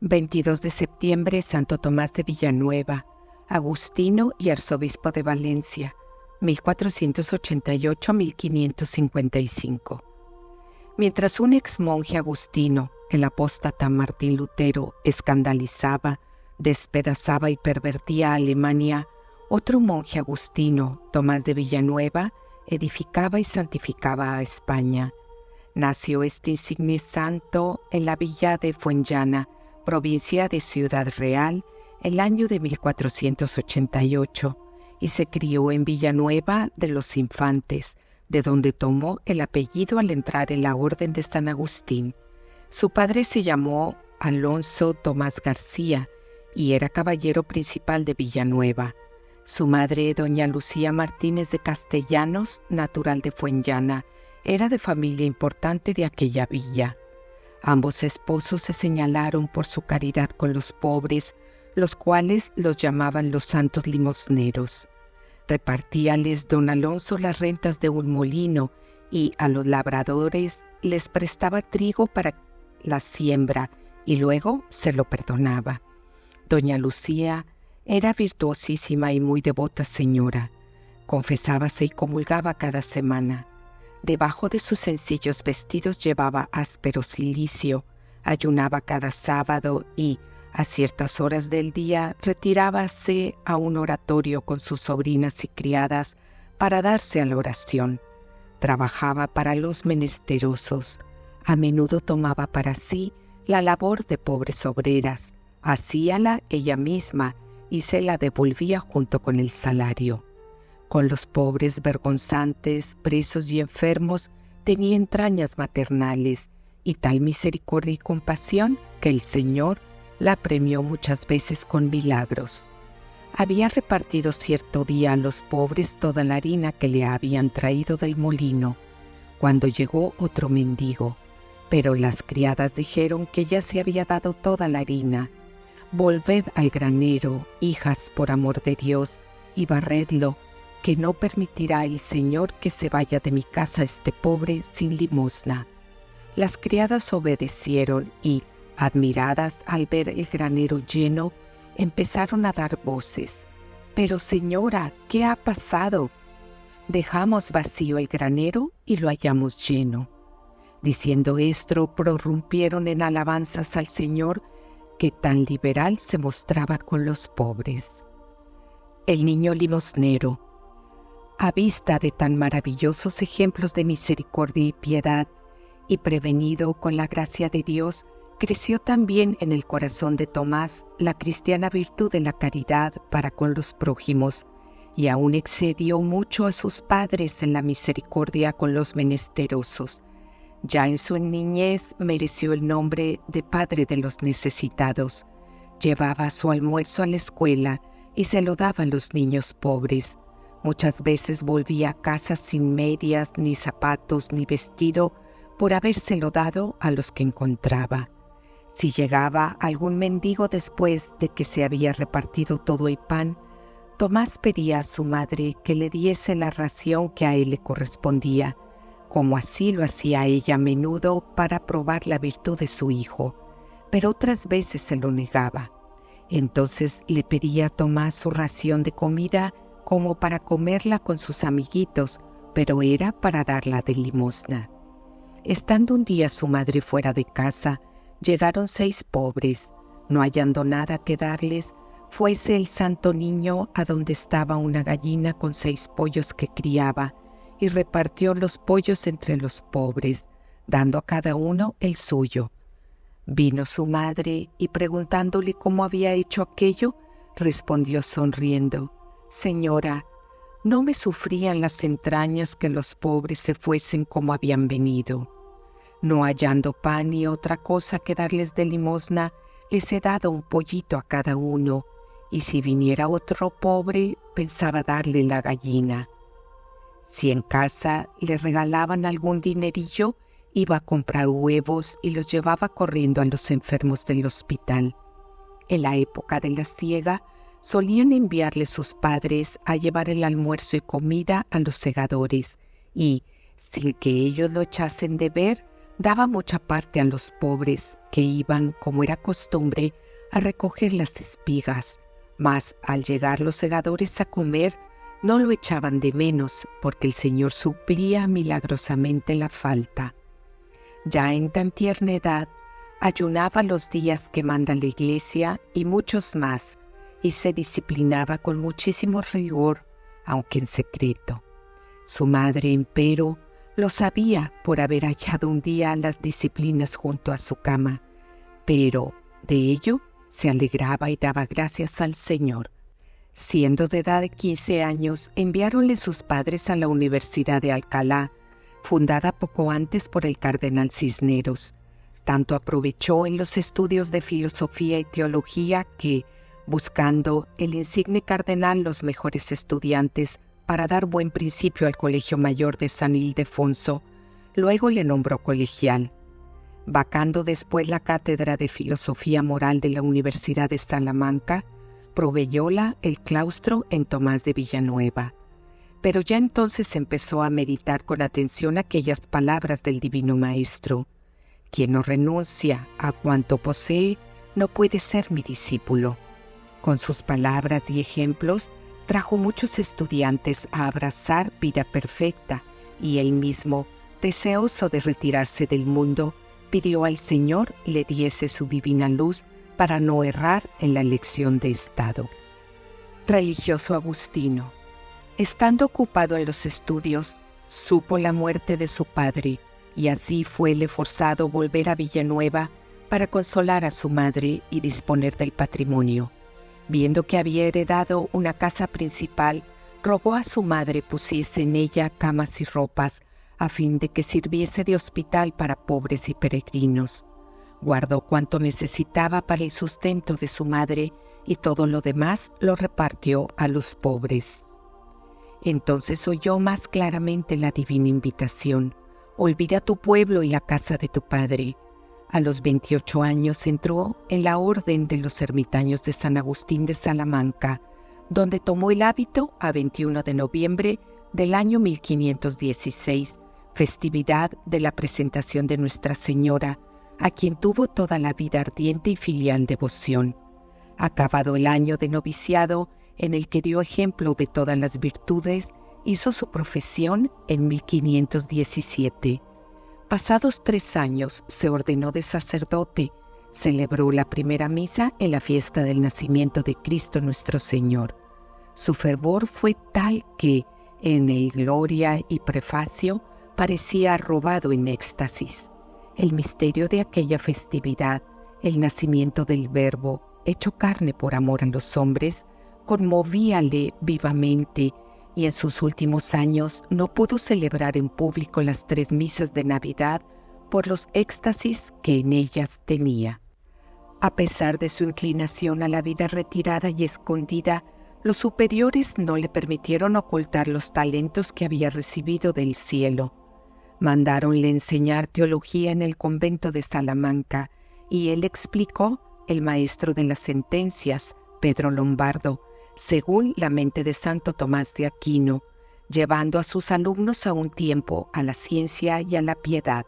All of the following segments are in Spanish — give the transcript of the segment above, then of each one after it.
22 de septiembre, Santo Tomás de Villanueva, agustino y arzobispo de Valencia, 1488-1555. Mientras un exmonje agustino, el apóstata Martín Lutero, escandalizaba, despedazaba y pervertía a Alemania, otro monje agustino, Tomás de Villanueva, edificaba y santificaba a España. Nació este insigne santo en la villa de Fuenllana, provincia de Ciudad Real, el año de 1488, y se crió en Villanueva de los Infantes, de donde tomó el apellido al entrar en la Orden de San Agustín. Su padre se llamó Alonso Tomás García y era caballero principal de Villanueva. Su madre, doña Lucía Martínez de Castellanos, natural de Fuenllana, era de familia importante de aquella villa. Ambos esposos se señalaron por su caridad con los pobres, los cuales los llamaban los santos limosneros. Repartíales don Alonso las rentas de un molino y a los labradores les prestaba trigo para la siembra y luego se lo perdonaba. Doña Lucía era virtuosísima y muy devota señora. Confesábase y comulgaba cada semana. Debajo de sus sencillos vestidos llevaba áspero cilicio, ayunaba cada sábado y, a ciertas horas del día, retirábase a un oratorio con sus sobrinas y criadas para darse a la oración. Trabajaba para los menesterosos. A menudo tomaba para sí la labor de pobres obreras, hacíala ella misma y se la devolvía junto con el salario. Con los pobres vergonzantes, presos y enfermos tenía entrañas maternales y tal misericordia y compasión que el Señor la premió muchas veces con milagros. Había repartido cierto día a los pobres toda la harina que le habían traído del molino, cuando llegó otro mendigo, pero las criadas dijeron que ya se había dado toda la harina. «Volved al granero, hijas, por amor de Dios, y barredlo, que no permitirá el Señor que se vaya de mi casa este pobre sin limosna». Las criadas obedecieron y, admiradas al ver el granero lleno, empezaron a dar voces. «Pero señora, ¿qué ha pasado? Dejamos vacío el granero y lo hallamos lleno». Diciendo esto, prorrumpieron en alabanzas al Señor, que tan liberal se mostraba con los pobres. El niño limosnero. A vista de tan maravillosos ejemplos de misericordia y piedad, y prevenido con la gracia de Dios, creció también en el corazón de Tomás la cristiana virtud de la caridad para con los prójimos, y aún excedió mucho a sus padres en la misericordia con los menesterosos. Ya en su niñez mereció el nombre de padre de los necesitados. Llevaba su almuerzo a la escuela y se lo daba a los niños pobres. Muchas veces volvía a casa sin medias, ni zapatos, ni vestido, por habérselo dado a los que encontraba. Si llegaba algún mendigo después de que se había repartido todo el pan, Tomás pedía a su madre que le diese la ración que a él le correspondía, como así lo hacía ella a menudo para probar la virtud de su hijo, pero otras veces se lo negaba. Entonces le pedía a Tomás su ración de comida como para comerla con sus amiguitos, pero era para darla de limosna. Estando un día su madre fuera de casa, llegaron 6 pobres. No hallando nada que darles, fuese el santo niño a donde estaba una gallina con 6 pollos que criaba, y repartió los pollos entre los pobres, dando a cada uno el suyo. Vino su madre y preguntándole cómo había hecho aquello, respondió sonriendo: «Señora, no me sufrían las entrañas que los pobres se fuesen como habían venido. No hallando pan ni otra cosa que darles de limosna, les he dado un pollito a cada uno, y si viniera otro pobre, pensaba darle la gallina. Si en casa le regalaban algún dinerillo, iba a comprar huevos y los llevaba corriendo a los enfermos del hospital. En la época de la siega, solían enviarle sus padres a llevar el almuerzo y comida a los segadores y, sin que ellos lo echasen de ver, Daba mucha parte a los pobres, que iban, como era costumbre, a recoger las espigas, mas al llegar los segadores a comer, no lo echaban de menos, porque el Señor suplía milagrosamente la falta. Ya en tan tierna edad, ayunaba los días que manda la Iglesia y muchos más, y se disciplinaba con muchísimo rigor, aunque en secreto. Su madre, empero, lo sabía por haber hallado un día las disciplinas junto a su cama, pero de ello se alegraba y daba gracias al Señor. Siendo de edad de 15 años, enviáronle sus padres a la Universidad de Alcalá, fundada poco antes por el cardenal Cisneros. Tanto aprovechó en los estudios de filosofía y teología que, buscando el insigne cardenal los mejores estudiantes para dar buen principio al Colegio Mayor de San Ildefonso, luego le nombró colegial. Vacando después la cátedra de Filosofía Moral de la Universidad de Salamanca, proveyóla el claustro en Tomás de Villanueva. Pero ya entonces empezó a meditar con atención aquellas palabras del Divino Maestro: quien no renuncia a cuanto posee, no puede ser mi discípulo. Con sus palabras y ejemplos, trajo muchos estudiantes a abrazar vida perfecta, y él mismo, deseoso de retirarse del mundo, pidió al Señor le diese su divina luz para no errar en la elección de estado. Religioso agustino. Estando ocupado en los estudios, supo la muerte de su padre, y así fuele forzado volver a Villanueva para consolar a su madre y disponer del patrimonio. Viendo que había heredado una casa principal, rogó a su madre pusiese en ella camas y ropas, a fin de que sirviese de hospital para pobres y peregrinos. Guardó cuanto necesitaba para el sustento de su madre, y todo lo demás lo repartió a los pobres. Entonces oyó más claramente la divina invitación: olvida tu pueblo y la casa de tu padre. A los 28 años entró en la orden de los ermitaños de San Agustín de Salamanca, donde tomó el hábito a 21 de noviembre del año 1516, festividad de la presentación de Nuestra Señora, a quien tuvo toda la vida ardiente y filial devoción. Acabado el año de noviciado, en el que dio ejemplo de todas las virtudes, hizo su profesión en 1517. Pasados 3 años se ordenó de sacerdote, celebró la primera misa en la fiesta del nacimiento de Cristo nuestro Señor. Su fervor fue tal que, en el Gloria y Prefacio, parecía arrobado en éxtasis. El misterio de aquella festividad, el nacimiento del Verbo, hecho carne por amor a los hombres, conmovíale vivamente, y en sus últimos años no pudo celebrar en público las 3 misas de Navidad por los éxtasis que en ellas tenía. A pesar de su inclinación a la vida retirada y escondida, los superiores no le permitieron ocultar los talentos que había recibido del cielo. Mandáronle enseñar teología en el convento de Salamanca, y él explicó el maestro de las sentencias, Pedro Lombardo, según la mente de Santo Tomás de Aquino, llevando a sus alumnos a un tiempo a la ciencia y a la piedad.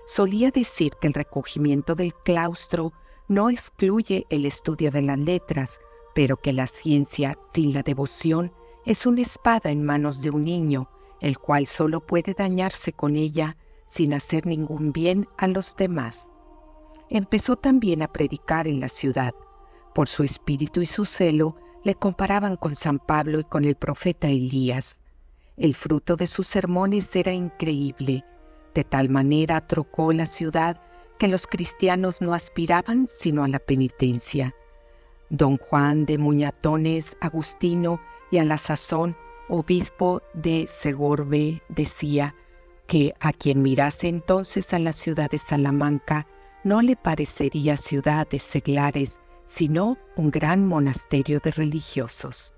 Solía decir que el recogimiento del claustro no excluye el estudio de las letras, pero que la ciencia sin la devoción es una espada en manos de un niño, el cual solo puede dañarse con ella sin hacer ningún bien a los demás. Empezó también a predicar en la ciudad. Por su espíritu y su celo, le comparaban con San Pablo y con el profeta Elías. El fruto de sus sermones era increíble. De tal manera trocó la ciudad que los cristianos no aspiraban sino a la penitencia. Don Juan de Muñatones, agustino y a la sazón obispo de Segorbe, decía que a quien mirase entonces a la ciudad de Salamanca no le parecería ciudad de seglares, sino un gran monasterio de religiosos.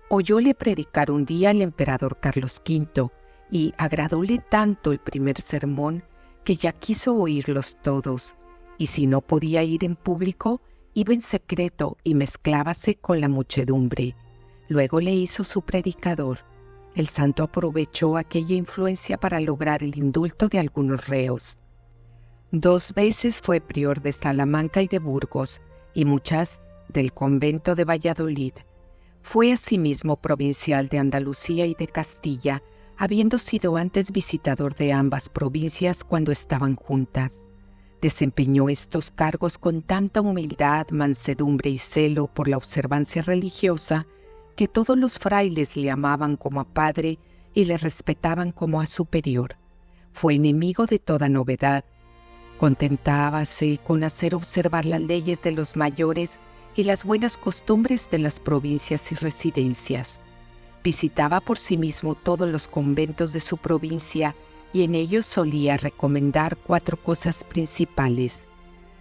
Oyóle predicar un día al emperador Carlos V, y agradóle tanto el primer sermón que ya quiso oírlos todos, y si no podía ir en público, iba en secreto y mezclábase con la muchedumbre. Luego le hizo su predicador. El santo aprovechó aquella influencia para lograr el indulto de algunos reos. 2 veces fue prior de Salamanca y de Burgos, y muchas del convento de Valladolid. Fue asimismo provincial de Andalucía y de Castilla, habiendo sido antes visitador de ambas provincias cuando estaban juntas. Desempeñó estos cargos con tanta humildad, mansedumbre y celo por la observancia religiosa que todos los frailes le amaban como a padre y le respetaban como a superior. Fue enemigo de toda novedad. Contentábase con hacer observar las leyes de los mayores y las buenas costumbres de las provincias y residencias. Visitaba por sí mismo todos los conventos de su provincia y en ellos solía recomendar 4 cosas principales: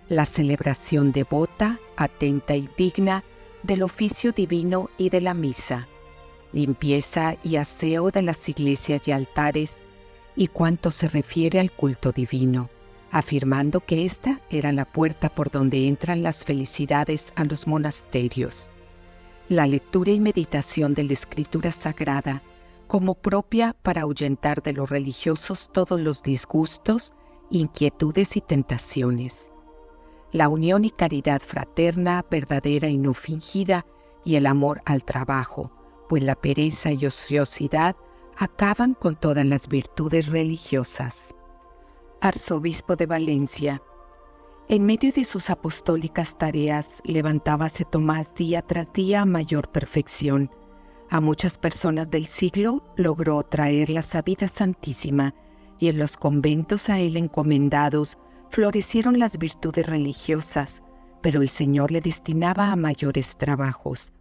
la celebración devota, atenta y digna del oficio divino y de la misa, limpieza y aseo de las iglesias y altares, y cuanto se refiere al culto divino, afirmando que ésta era la puerta por donde entran las felicidades a los monasterios. La lectura y meditación de la Escritura Sagrada, como propia para ahuyentar de los religiosos todos los disgustos, inquietudes y tentaciones. La unión y caridad fraterna, verdadera y no fingida, y el amor al trabajo, pues la pereza y ociosidad acaban con todas las virtudes religiosas. Arzobispo de Valencia. En medio de sus apostólicas tareas, levantábase Tomás día tras día a mayor perfección. A muchas personas del siglo logró traerlas a vida santísima, y en los conventos a él encomendados florecieron las virtudes religiosas, pero el Señor le destinaba a mayores trabajos.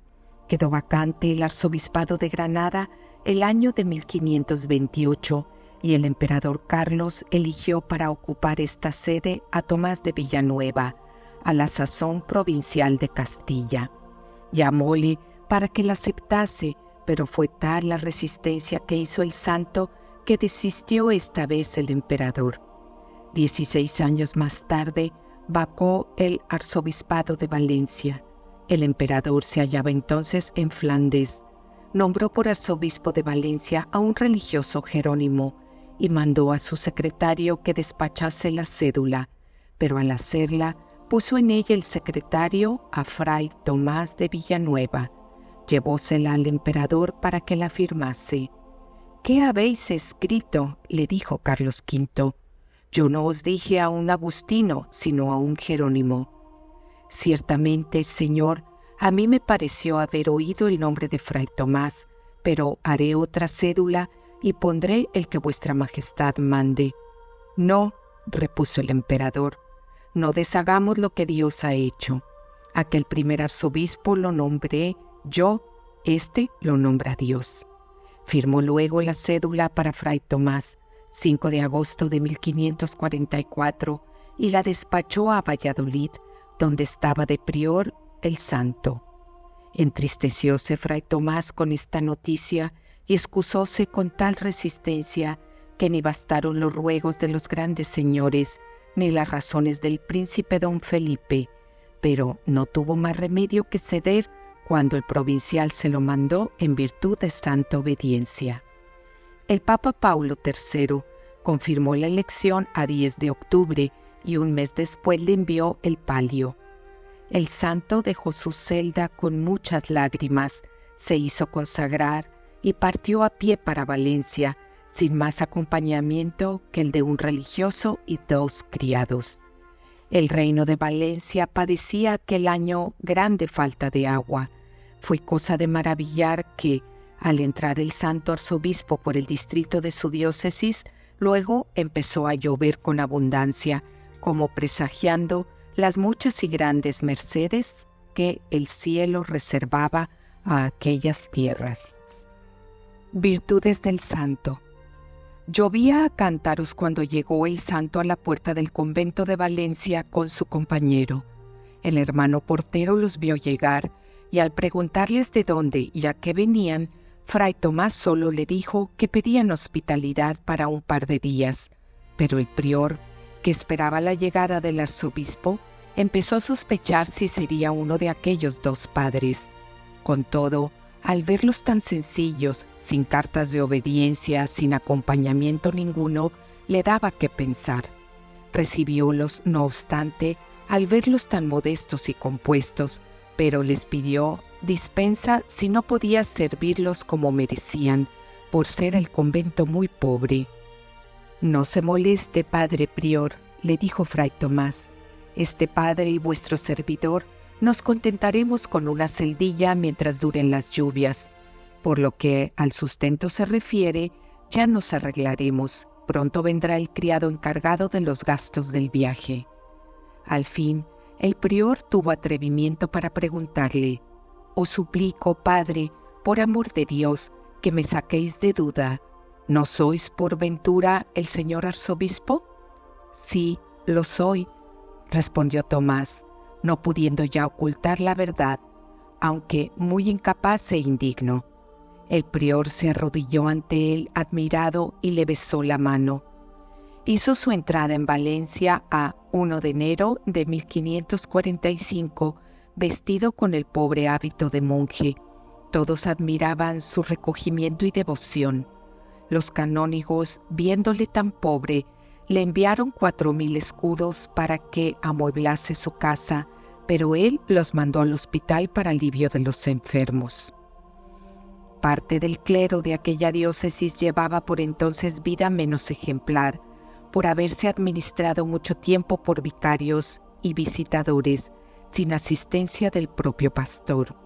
Quedó vacante el arzobispado de Granada el año de 1528, y el emperador Carlos eligió para ocupar esta sede a Tomás de Villanueva, a la sazón provincial de Castilla. Llamóle para que la aceptase, pero fue tal la resistencia que hizo el santo que desistió esta vez el emperador. 16 años más tarde vacó el arzobispado de Valencia. El emperador se hallaba entonces en Flandes. Nombró por arzobispo de Valencia a un religioso Jerónimo y mandó a su secretario que despachase la cédula, pero al hacerla puso en ella el secretario a fray Tomás de Villanueva. Llevósela al emperador para que la firmase. «¿Qué habéis escrito?», le dijo Carlos V. «Yo no os dije a un agustino, sino a un Jerónimo». «Ciertamente, señor, a mí me pareció haber oído el nombre de fray Tomás, pero haré otra cédula y pondré el que vuestra majestad mande». «No», repuso el emperador, «no deshagamos lo que Dios ha hecho. Aquel primer arzobispo lo nombré yo, este lo nombra Dios». Firmó luego la cédula para fray Tomás, 5 de agosto de 1544, y la despachó a Valladolid, donde estaba de prior el santo. Entristecióse fray Tomás con esta noticia y excusóse con tal resistencia que ni bastaron los ruegos de los grandes señores ni las razones del príncipe don Felipe, pero no tuvo más remedio que ceder cuando el provincial se lo mandó en virtud de santa obediencia. El Papa Paulo III confirmó la elección a 10 de octubre y un mes después le envió el palio. El santo dejó su celda con muchas lágrimas, se hizo consagrar y partió a pie para Valencia, sin más acompañamiento que el de un religioso y 2 criados. El reino de Valencia padecía aquel año grande falta de agua. Fue cosa de maravillar que, al entrar el santo arzobispo por el distrito de su diócesis, luego empezó a llover con abundancia, como presagiando las muchas y grandes mercedes que el cielo reservaba a aquellas tierras. Virtudes del santo. Llovía a cántaros cuando llegó el santo a la puerta del convento de Valencia con su compañero. El hermano portero los vio llegar y al preguntarles de dónde y a qué venían, fray Tomás solo le dijo que pedían hospitalidad para un par de días, pero el prior, que esperaba la llegada del arzobispo, empezó a sospechar si sería uno de aquellos 2 padres. Con todo, al verlos tan sencillos, sin cartas de obediencia, sin acompañamiento ninguno, le daba que pensar. Recibiólos, no obstante, al verlos tan modestos y compuestos, pero les pidió dispensa si no podía servirlos como merecían, por ser el convento muy pobre. «No se moleste, padre prior», le dijo fray Tomás. «Este padre y vuestro servidor nos contentaremos con una celdilla mientras duren las lluvias. Por lo que al sustento se refiere, ya nos arreglaremos. Pronto vendrá el criado encargado de los gastos del viaje». Al fin, el prior tuvo atrevimiento para preguntarle: «Os suplico, padre, por amor de Dios, que me saquéis de duda. ¿No sois por ventura el señor arzobispo?». «Sí, lo soy», respondió Tomás, no pudiendo ya ocultar la verdad, aunque muy incapaz e indigno. El prior se arrodilló ante él admirado y le besó la mano. Hizo su entrada en Valencia a 1 de enero de 1545, vestido con el pobre hábito de monje. Todos admiraban su recogimiento y devoción. Los canónigos, viéndole tan pobre, le enviaron 4,000 escudos para que amueblase su casa, pero él los mandó al hospital para alivio de los enfermos. Parte del clero de aquella diócesis llevaba por entonces vida menos ejemplar, por haberse administrado mucho tiempo por vicarios y visitadores, sin asistencia del propio pastor.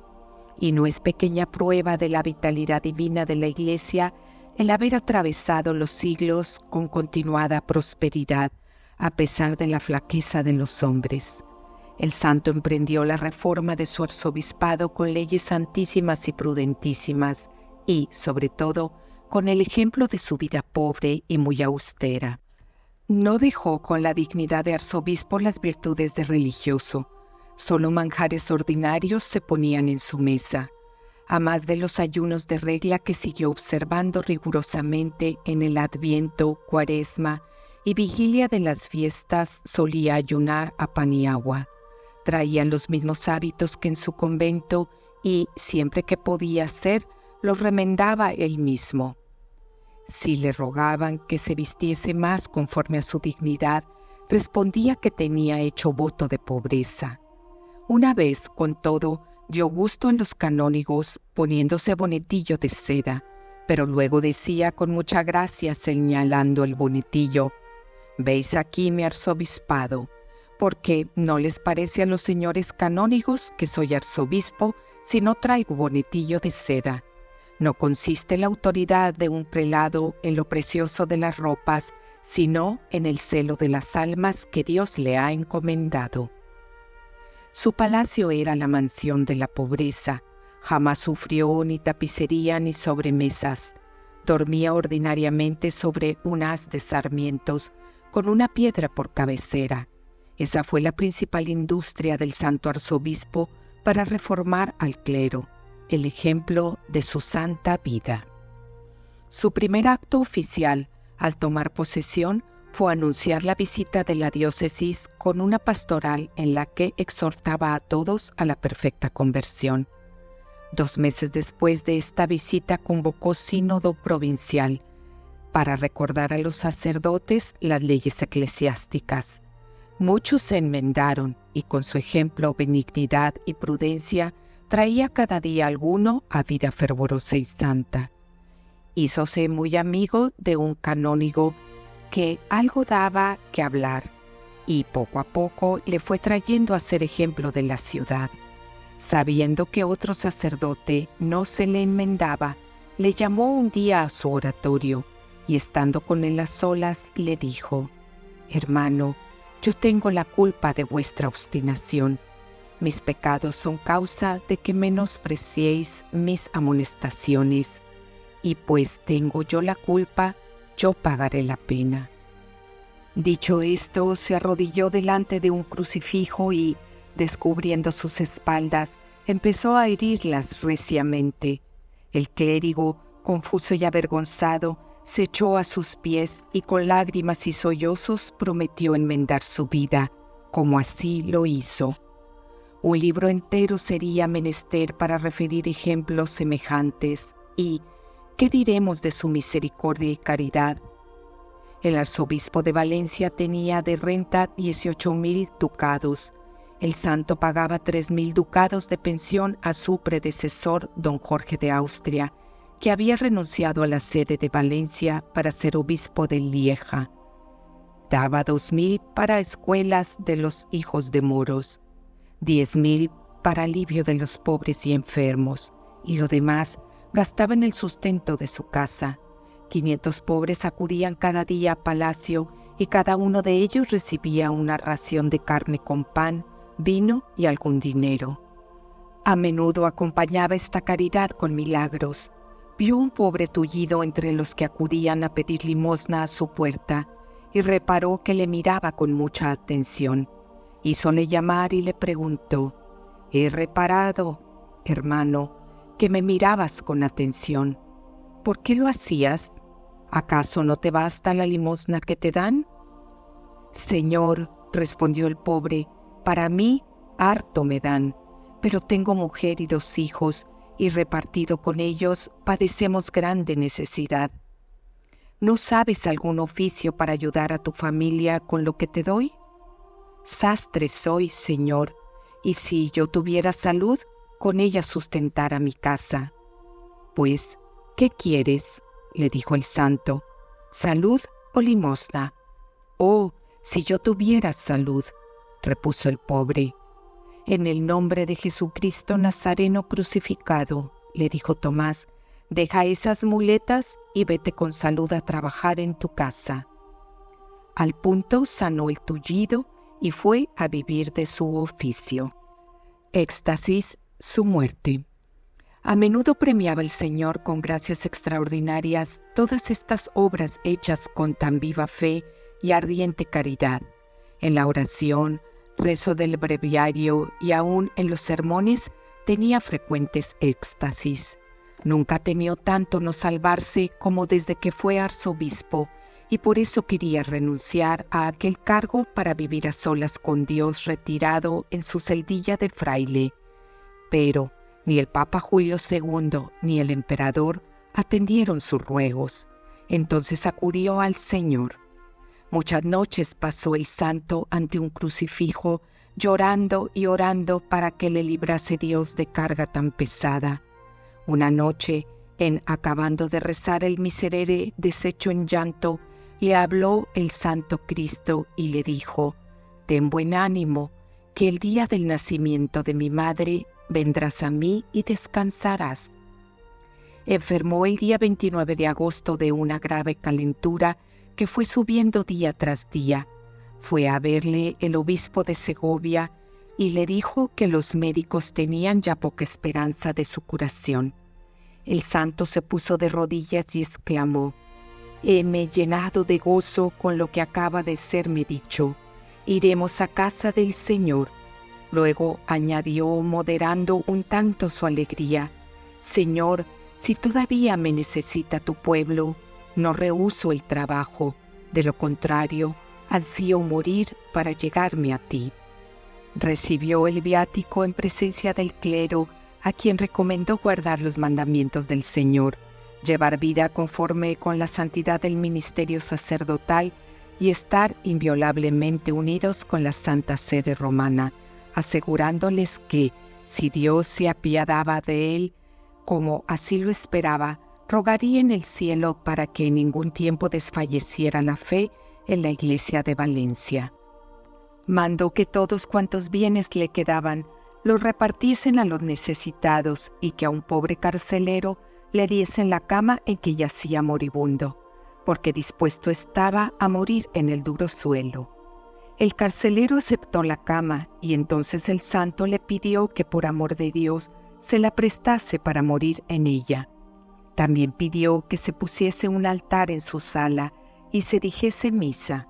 Y no es pequeña prueba de la vitalidad divina de la Iglesia el haber atravesado los siglos con continuada prosperidad, a pesar de la flaqueza de los hombres. El santo emprendió la reforma de su arzobispado con leyes santísimas y prudentísimas y, sobre todo, con el ejemplo de su vida pobre y muy austera. No dejó con la dignidad de arzobispo las virtudes de religioso. Solo manjares ordinarios se ponían en su mesa, a más de los ayunos de regla que siguió observando rigurosamente en el Adviento, Cuaresma y vigilia de las fiestas. Solía ayunar a pan y agua. Traían los mismos hábitos que en su convento y, siempre que podía hacer, los remendaba él mismo. Si le rogaban que se vistiese más conforme a su dignidad, respondía que tenía hecho voto de pobreza. Una vez, con todo, dio gusto en los canónigos poniéndose bonetillo de seda, pero luego decía con mucha gracia señalando el bonetillo: «Veis aquí mi arzobispado, porque no les parece a los señores canónigos que soy arzobispo si no traigo bonetillo de seda. No consiste la autoridad de un prelado en lo precioso de las ropas, sino en el celo de las almas que Dios le ha encomendado». Su palacio era la mansión de la pobreza. Jamás sufrió ni tapicería ni sobremesas. Dormía ordinariamente sobre un haz de sarmientos, con una piedra por cabecera. Esa fue la principal industria del santo arzobispo para reformar al clero, el ejemplo de su santa vida. Su primer acto oficial, al tomar posesión, fue anunciar la visita de la diócesis con una pastoral en la que exhortaba a todos a la perfecta conversión. 2 meses después de esta visita convocó sínodo provincial para recordar a los sacerdotes las leyes eclesiásticas. Muchos se enmendaron y con su ejemplo, benignidad y prudencia traía cada día alguno a vida fervorosa y santa. Hízose muy amigo de un canónigo que algo daba que hablar, y poco a poco le fue trayendo a ser ejemplo de la ciudad. Sabiendo que otro sacerdote no se le enmendaba, le llamó un día a su oratorio, y estando con él a solas, le dijo: «Hermano, yo tengo la culpa de vuestra obstinación. Mis pecados son causa de que menospreciéis mis amonestaciones, y pues tengo yo la culpa, yo pagaré la pena». Dicho esto, se arrodilló delante de un crucifijo y, descubriendo sus espaldas, empezó a herirlas reciamente. El clérigo, confuso y avergonzado, se echó a sus pies y con lágrimas y sollozos prometió enmendar su vida, como así lo hizo. Un libro entero sería menester para referir ejemplos semejantes y, ¿qué diremos de su misericordia y caridad? El arzobispo de Valencia tenía de renta 18,000 ducados. El santo pagaba 3,000 ducados de pensión a su predecesor, don Jorge de Austria, que había renunciado a la sede de Valencia para ser obispo de Lieja. Daba 2,000 para escuelas de los hijos de moros, 10,000 para alivio de los pobres y enfermos, y lo demás gastaba en el sustento de su casa. 500 pobres acudían cada día a palacio y cada uno de ellos recibía una ración de carne con pan, vino y algún dinero. A menudo acompañaba esta caridad con milagros. Vio un pobre tullido entre los que acudían a pedir limosna a su puerta y reparó que le miraba con mucha atención. Hízole llamar y le preguntó: «He reparado, hermano, que me mirabas con atención. ¿Por qué lo hacías? ¿Acaso no te basta la limosna que te dan?» «Señor», respondió el pobre, «para mí harto me dan, pero tengo mujer y 2 hijos, y repartido con ellos padecemos grande necesidad. ¿No sabes algún oficio para ayudar a tu familia con lo que te doy?» «Sastre soy, señor, y si yo tuviera salud, con ella sustentara mi casa». «Pues, ¿qué quieres?», le dijo el santo, «¿salud o limosna?» «Oh, si yo tuviera salud», repuso el pobre. «En el nombre de Jesucristo Nazareno crucificado», le dijo Tomás, «deja esas muletas y vete con salud a trabajar en tu casa». Al punto sanó el tullido y fue a vivir de su oficio. Éxtasis, su muerte. A menudo premiaba el Señor con gracias extraordinarias todas estas obras hechas con tan viva fe y ardiente caridad. En la oración, rezo del breviario y aún en los sermones tenía frecuentes éxtasis. Nunca temió tanto no salvarse como desde que fue arzobispo, y por eso quería renunciar a aquel cargo para vivir a solas con Dios retirado en su celdilla de fraile. Pero ni el Papa Julio II ni el emperador atendieron sus ruegos. Entonces acudió al Señor. Muchas noches pasó el santo ante un crucifijo, llorando y orando para que le librase Dios de carga tan pesada. Una noche, en acabando de rezar el miserere deshecho en llanto, le habló el Santo Cristo y le dijo: «Ten buen ánimo, que el día del nacimiento de mi madre vendrás a mí y descansarás». Enfermó el día 29 de agosto de una grave calentura que fue subiendo día tras día. Fue a verle el obispo de Segovia y le dijo que los médicos tenían ya poca esperanza de su curación. El santo se puso de rodillas y exclamó: «Heme llenado de gozo con lo que acaba de serme dicho. Iremos a casa del Señor». Luego añadió, moderando un tanto su alegría: «Señor, si todavía me necesita tu pueblo, no rehúso el trabajo. De lo contrario, ansío morir para llegarme a ti». Recibió el viático en presencia del clero, a quien recomendó guardar los mandamientos del Señor, llevar vida conforme con la santidad del ministerio sacerdotal y estar inviolablemente unidos con la Santa Sede Romana, asegurándoles que, si Dios se apiadaba de él, como así lo esperaba, rogaría en el cielo para que en ningún tiempo desfalleciera la fe en la Iglesia de Valencia. Mandó que todos cuantos bienes le quedaban los repartiesen a los necesitados y que a un pobre carcelero le diesen la cama en que yacía moribundo, porque dispuesto estaba a morir en el duro suelo. El carcelero aceptó la cama y entonces el santo le pidió que por amor de Dios se la prestase para morir en ella. También pidió que se pusiese un altar en su sala y se dijese misa.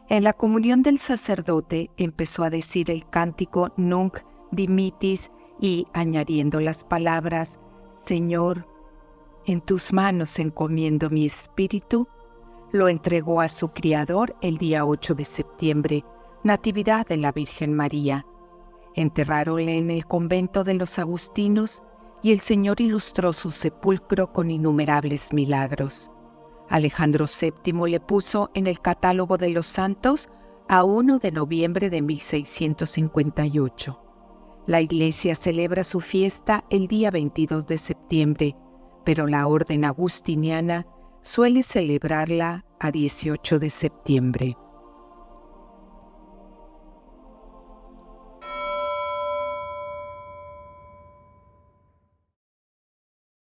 En la comunión del sacerdote empezó a decir el cántico Nunc Dimittis y, añadiendo las palabras «Señor, en tus manos encomiendo mi espíritu», lo entregó a su Criador el día 8 de septiembre, Natividad de la Virgen María. Enterráronle en el convento de los agustinos y el Señor ilustró su sepulcro con innumerables milagros. Alejandro VII le puso en el catálogo de los santos a 1 de noviembre de 1658. La Iglesia celebra su fiesta el día 22 de septiembre, pero la Orden Agustiniana suele celebrarla a 18 de septiembre.